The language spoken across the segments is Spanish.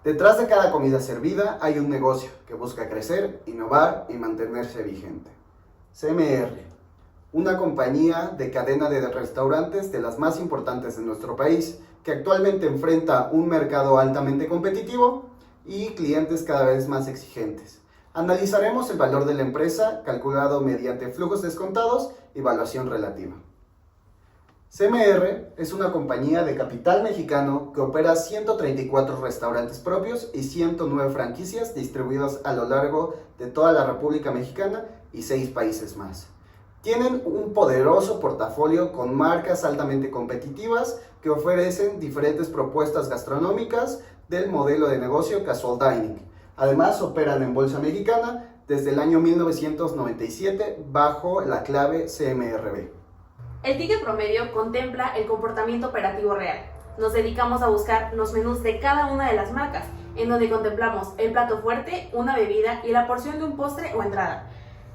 Detrás de cada comida servida hay un negocio que busca crecer, innovar y mantenerse vigente. CMR, una compañía de cadena de restaurantes de las más importantes de nuestro país, que actualmente enfrenta un mercado altamente competitivo y clientes cada vez más exigentes. Analizaremos el valor de la empresa calculado mediante flujos descontados y valuación relativa. CMR es una compañía de capital mexicano que opera 134 restaurantes propios y 109 franquicias distribuidas a lo largo de toda la República Mexicana y 6 países más. Tienen un poderoso portafolio con marcas altamente competitivas que ofrecen diferentes propuestas gastronómicas del modelo de negocio Casual Dining. Además, operan en Bolsa Mexicana desde el año 1997 bajo la clave CMRB. El ticket promedio contempla el comportamiento operativo real. Nos dedicamos a buscar los menús de cada una de las marcas, en donde contemplamos el plato fuerte, una bebida y la porción de un postre o entrada.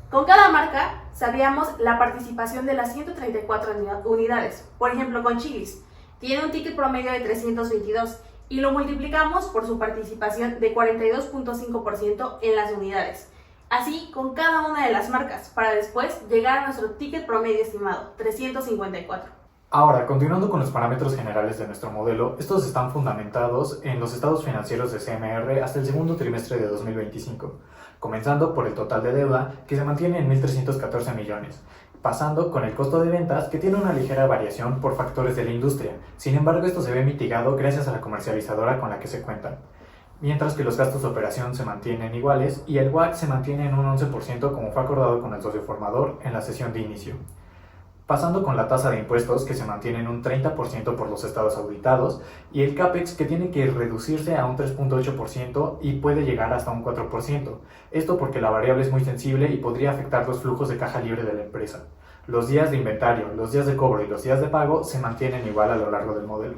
Con cada marca sabíamos la participación de las 134 unidades. Por ejemplo, con Chili's, tiene un ticket promedio de 322 y lo multiplicamos por su participación de 42.5% en las unidades. Así con cada una de las marcas, para después llegar a nuestro ticket promedio estimado, 354. Ahora, continuando con los parámetros generales de nuestro modelo, estos están fundamentados en los estados financieros de CMR hasta el segundo trimestre de 2025, comenzando por el total de deuda, que se mantiene en 1.314 millones, pasando con el costo de ventas, que tiene una ligera variación por factores de la industria. Sin embargo, esto se ve mitigado gracias a la comercializadora con la que se cuentan, mientras que los gastos de operación se mantienen iguales y el WACC se mantiene en un 11% como fue acordado con el socio formador en la sesión de inicio. Pasando con la tasa de impuestos, que se mantiene en un 30% por los estados auditados, y el CAPEX, que tiene que reducirse a un 3.8% y puede llegar hasta un 4%. Esto porque la variable es muy sensible y podría afectar los flujos de caja libre de la empresa. Los días de inventario, los días de cobro y los días de pago se mantienen igual a lo largo del modelo.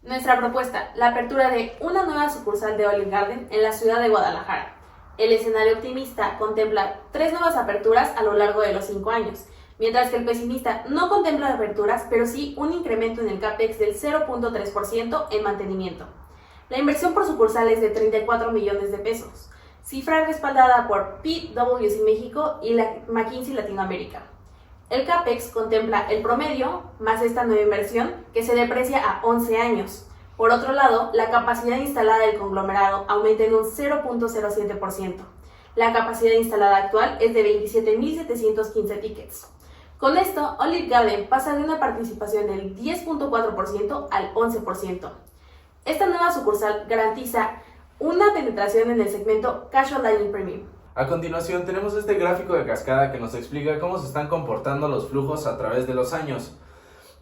Nuestra propuesta, la apertura de una nueva sucursal de Olive Garden en la ciudad de Guadalajara. El escenario optimista contempla 3 nuevas aperturas a lo largo de los 5 años, mientras que el pesimista no contempla aperturas, pero sí un incremento en el CAPEX del 0.3% en mantenimiento. La inversión por sucursal es de 34 millones de pesos, cifra respaldada por PwC México y la McKinsey Latinoamérica. El CAPEX contempla el promedio más esta nueva inversión, que se deprecia a 11 años. Por otro lado, la capacidad instalada del conglomerado aumenta en un 0.07%. La capacidad instalada actual es de 27.715 tickets. Con esto, Olive Garden pasa de una participación del 10.4% al 11%. Esta nueva sucursal garantiza una penetración en el segmento Casual Dining Premium. A continuación tenemos este gráfico de cascada que nos explica cómo se están comportando los flujos a través de los años.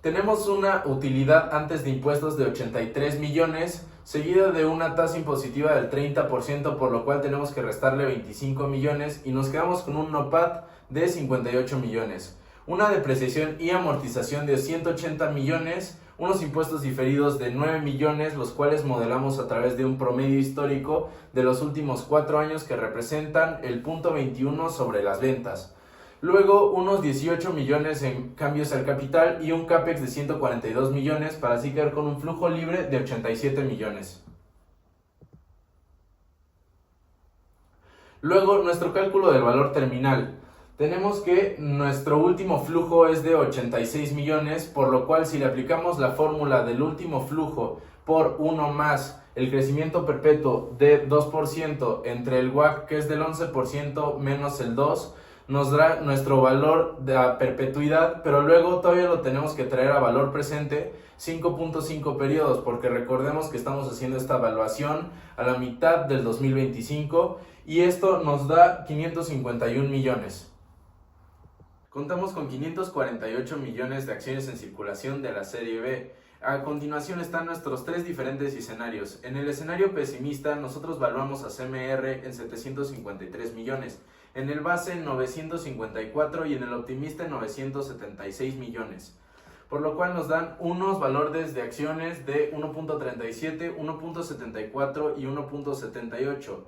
Tenemos una utilidad antes de impuestos de 83 millones, seguida de una tasa impositiva del 30%, por lo cual tenemos que restarle 25 millones y nos quedamos con un NOPAT de 58 millones. Una depreciación y amortización de 180 millones, unos impuestos diferidos de 9 millones, los cuales modelamos a través de un promedio histórico de los últimos 4 años que representan el 0.21 sobre las ventas. Luego unos 18 millones en cambios al capital y un CAPEX de 142 millones para así quedar con un flujo libre de 87 millones. Luego nuestro cálculo del valor terminal. Tenemos que nuestro último flujo es de 86 millones, por lo cual si le aplicamos la fórmula del último flujo por 1 más el crecimiento perpetuo de 2% entre el WACC, que es del 11%, menos el 2%, nos da nuestro valor de perpetuidad, pero luego todavía lo tenemos que traer a valor presente 5.5 periodos, porque recordemos que estamos haciendo esta evaluación a la mitad del 2025 y esto nos da 551 millones. Contamos con 548 millones de acciones en circulación de la serie B. A continuación están nuestros 3 diferentes escenarios. En el escenario pesimista nosotros valuamos a CMR en 753 millones, en el base en 954 y en el optimista en 976 millones. Por lo cual nos dan unos valores de acciones de 1.37, 1.74 y 1.78.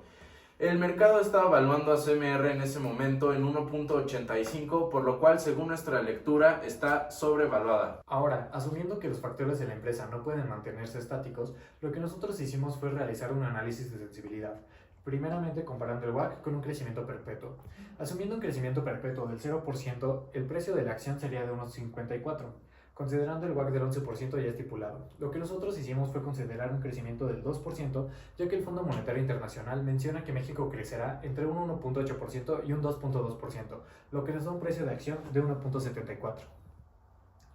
El mercado estaba evaluando a CMR en ese momento en 1.85, por lo cual, según nuestra lectura, está sobrevaluada. Ahora, asumiendo que los factores de la empresa no pueden mantenerse estáticos, lo que nosotros hicimos fue realizar un análisis de sensibilidad. Primeramente comparando el WACC con un crecimiento perpetuo. Asumiendo un crecimiento perpetuo del 0%, el precio de la acción sería de unos 54. Considerando el WACC del 11% ya estipulado. Lo que nosotros hicimos fue considerar un crecimiento del 2%, ya que el Fondo Monetario Internacional menciona que México crecerá entre un 1.8% y un 2.2%, lo que nos da un precio de acción de 1.74.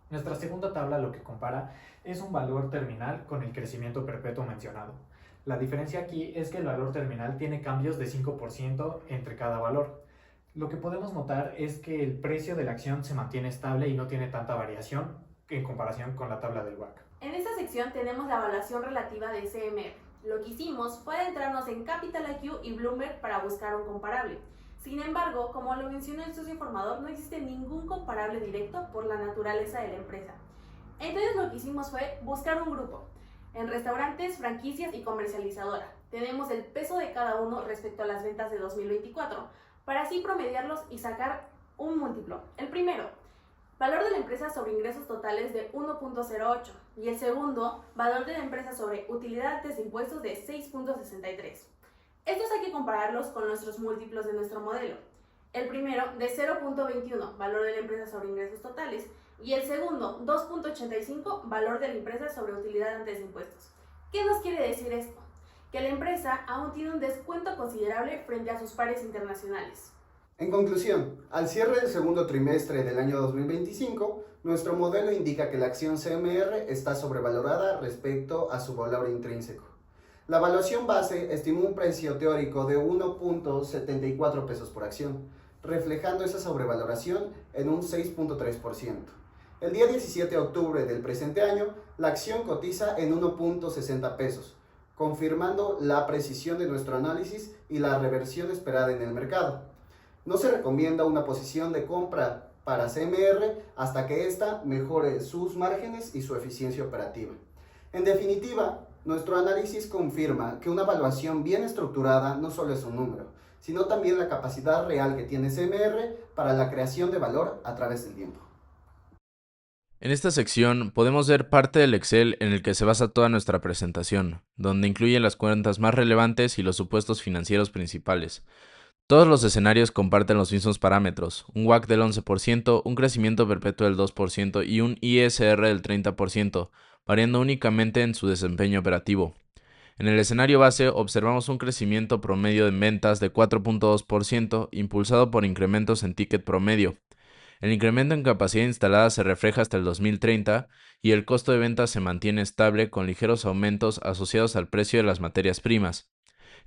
Nuestra segunda tabla lo que compara es un valor terminal con el crecimiento perpetuo mencionado. La diferencia aquí es que el valor terminal tiene cambios de 5% entre cada valor. Lo que podemos notar es que el precio de la acción se mantiene estable y no tiene tanta variación en comparación con la tabla del WACC. En esta sección tenemos la evaluación relativa de CMR. Lo que hicimos fue adentrarnos en Capital IQ y Bloomberg para buscar un comparable. Sin embargo, como lo mencionó el socio informador, no existe ningún comparable directo por la naturaleza de la empresa. Entonces lo que hicimos fue buscar un grupo. En restaurantes, franquicias y comercializadora. Tenemos el peso de cada uno respecto a las ventas de 2024, para así promediarlos y sacar un múltiplo. El primero, valor de la empresa sobre ingresos totales de 1.08 y el segundo, valor de la empresa sobre utilidad antes de impuestos de 6.63. Estos hay que compararlos con nuestros múltiplos de nuestro modelo. El primero de 0.21, valor de la empresa sobre ingresos totales, y el segundo, 2.85, valor de la empresa sobre utilidad antes de impuestos. ¿Qué nos quiere decir esto? Que la empresa aún tiene un descuento considerable frente a sus pares internacionales. En conclusión, al cierre del segundo trimestre del año 2025, nuestro modelo indica que la acción CMR está sobrevalorada respecto a su valor intrínseco. La evaluación base estimó un precio teórico de 1.74 pesos por acción, reflejando esa sobrevaloración en un 6.3%. El día 17 de octubre del presente año, la acción cotiza en 1.60 pesos, confirmando la precisión de nuestro análisis y la reversión esperada en el mercado. No se recomienda una posición de compra para CMR hasta que ésta mejore sus márgenes y su eficiencia operativa. En definitiva, nuestro análisis confirma que una evaluación bien estructurada no solo es un número, sino también la capacidad real que tiene CMR para la creación de valor a través del tiempo. En esta sección podemos ver parte del Excel en el que se basa toda nuestra presentación, donde incluye las cuentas más relevantes y los supuestos financieros principales. Todos los escenarios comparten los mismos parámetros, un WACC del 11%, un crecimiento perpetuo del 2% y un ISR del 30%, variando únicamente en su desempeño operativo. En el escenario base observamos un crecimiento promedio en ventas de 4.2%, impulsado por incrementos en ticket promedio. El incremento en capacidad instalada se refleja hasta el 2030 y el costo de ventas se mantiene estable con ligeros aumentos asociados al precio de las materias primas.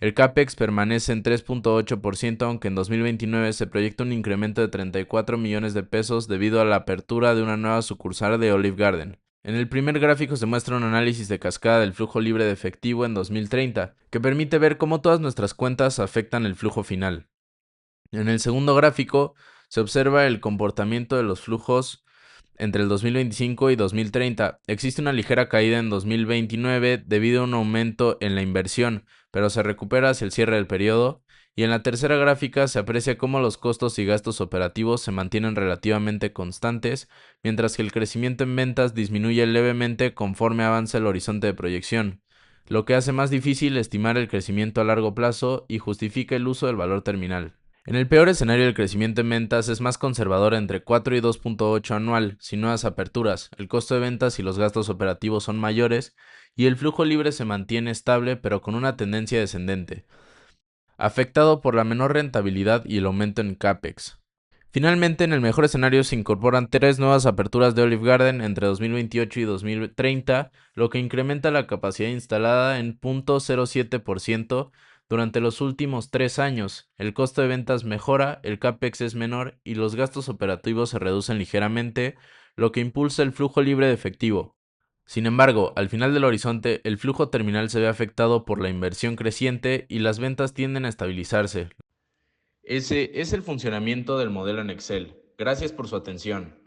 El CAPEX permanece en 3.8%, aunque en 2029 se proyecta un incremento de 34 millones de pesos debido a la apertura de una nueva sucursal de Olive Garden. En el primer gráfico se muestra un análisis de cascada del flujo libre de efectivo en 2030, que permite ver cómo todas nuestras cuentas afectan el flujo final. En el segundo gráfico se observa el comportamiento de los flujos entre el 2025 y 2030. Existe una ligera caída en 2029 debido a un aumento en la inversión, pero se recupera hacia el cierre del periodo. Y en la tercera gráfica se aprecia cómo los costos y gastos operativos se mantienen relativamente constantes, mientras que el crecimiento en ventas disminuye levemente conforme avanza el horizonte de proyección, lo que hace más difícil estimar el crecimiento a largo plazo y justifica el uso del valor terminal. En el peor escenario, el crecimiento en ventas es más conservador entre 4 y 2.8 anual, sin nuevas aperturas, el costo de ventas y los gastos operativos son mayores, y el flujo libre se mantiene estable pero con una tendencia descendente, afectado por la menor rentabilidad y el aumento en CAPEX. Finalmente, en el mejor escenario se incorporan 3 nuevas aperturas de Olive Garden entre 2028 y 2030, lo que incrementa la capacidad instalada en 0.07%. Durante los últimos 3 años, el costo de ventas mejora, el CAPEX es menor y los gastos operativos se reducen ligeramente, lo que impulsa el flujo libre de efectivo. Sin embargo, al final del horizonte, el flujo terminal se ve afectado por la inversión creciente y las ventas tienden a estabilizarse. Ese es el funcionamiento del modelo en Excel. Gracias por su atención.